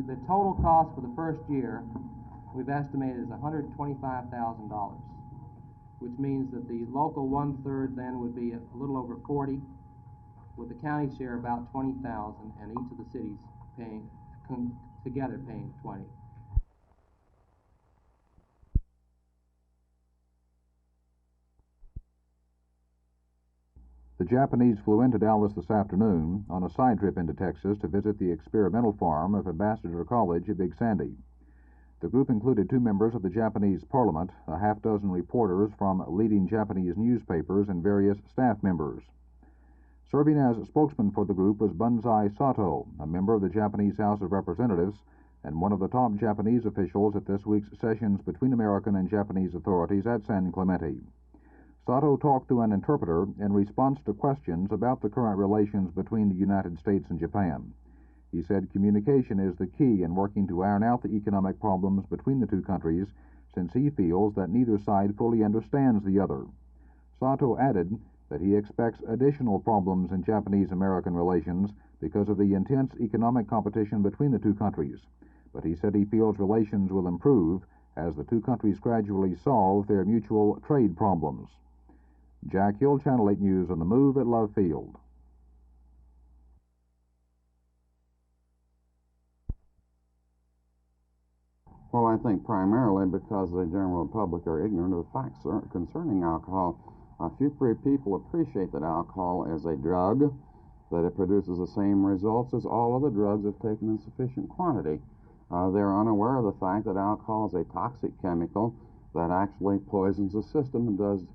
the total cost for the first year we've estimated is $125,000, which means that the local 1/3 then would be a little over 40, with the county share about 20,000, and each of the cities paying together paying 20. The Japanese flew into Dallas this afternoon on a side trip into Texas to visit the experimental farm of Ambassador College at Big Sandy. The group included 2 members of the Japanese Parliament, a half-dozen reporters from leading Japanese newspapers, and various staff members. Serving as spokesman for the group was Bunsei Sato, a member of the Japanese House of Representatives and one of the top Japanese officials at this week's sessions between American and Japanese authorities at San Clemente. Sato talked to an interpreter in response to questions about the current relations between the United States and Japan. He said communication is the key in working to iron out the economic problems between the 2 countries, since he feels that neither side fully understands the other. Sato added that he expects additional problems in Japanese-American relations because of the intense economic competition between the 2 countries, but he said he feels relations will improve as the 2 countries gradually solve their mutual trade problems. Jack Hill, Channel 8 News on the Move at Love Field. Well, I think primarily because the general public are ignorant of the facts concerning alcohol. Few people appreciate that alcohol is a drug, that it produces the same results as all other drugs if taken in sufficient quantity. They're unaware of the fact that alcohol is a toxic chemical that actually poisons the system and does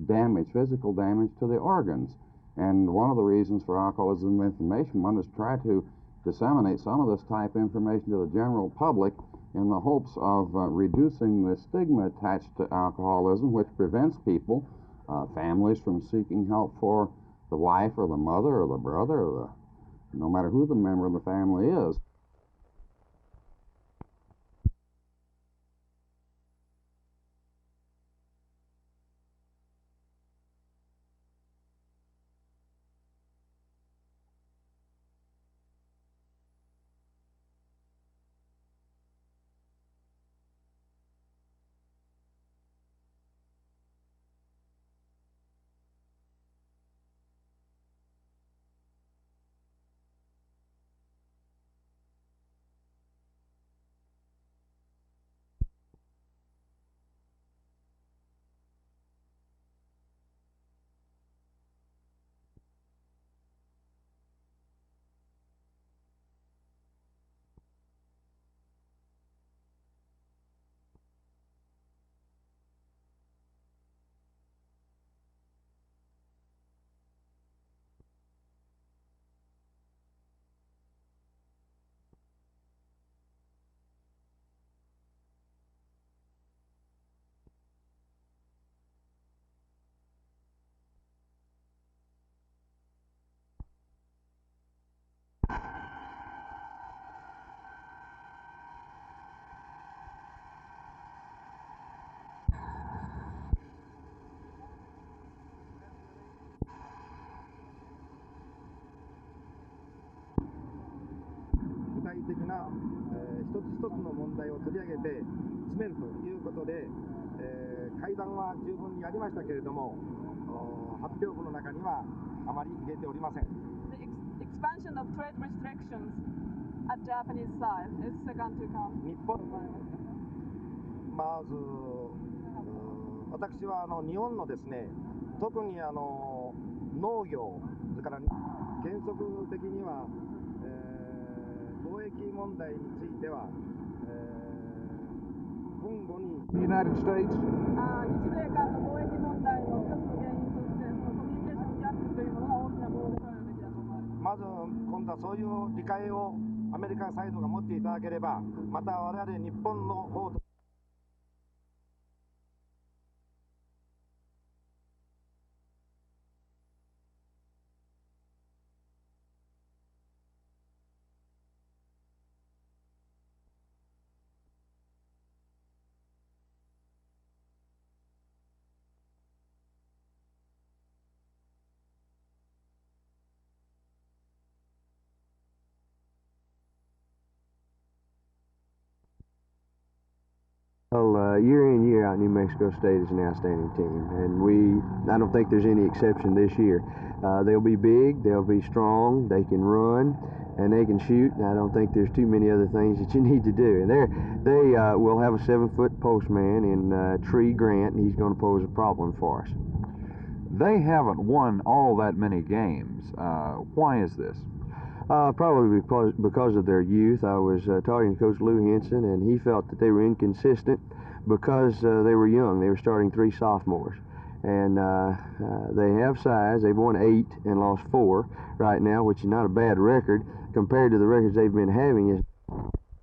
damage, physical damage to the organs. And one of the reasons for Alcoholism Information Month is try to disseminate some of this type of information to the general public in the hopes of reducing the stigma attached to alcoholism, which prevents people, families, from seeking help for the wife or the mother or the brother or no matter who the member of the family is. Expansion of trade restrictions at Japanese side is second to come. まず私は日本のですね、特に農業、それから原則的には、貿易問題については、今後に The United States. 日米間の貿易問題の一つの原因として、そのコミュニケーションギャップというものが大きなものであるべきだと思います。まず今度はそういう理解をアメリカサイドが持っていただければ、また我々日本の方と year in, year out, New Mexico State is an outstanding team, and I don't think there's any exception this year. They'll be big, they'll be strong, they can run, and they can shoot, and I don't think there's too many other things that you need to do. And they will have a 7-foot postman in Tree Grant, and he's going to pose a problem for us. They haven't won all that many games. Why is this? Probably because of their youth. I was talking to Coach Lou Henson, and he felt that they were inconsistent because they were young. They were starting 3 sophomores. And they have size. They've won 8 and lost 4 right now, which is not a bad record compared to the records they've been having.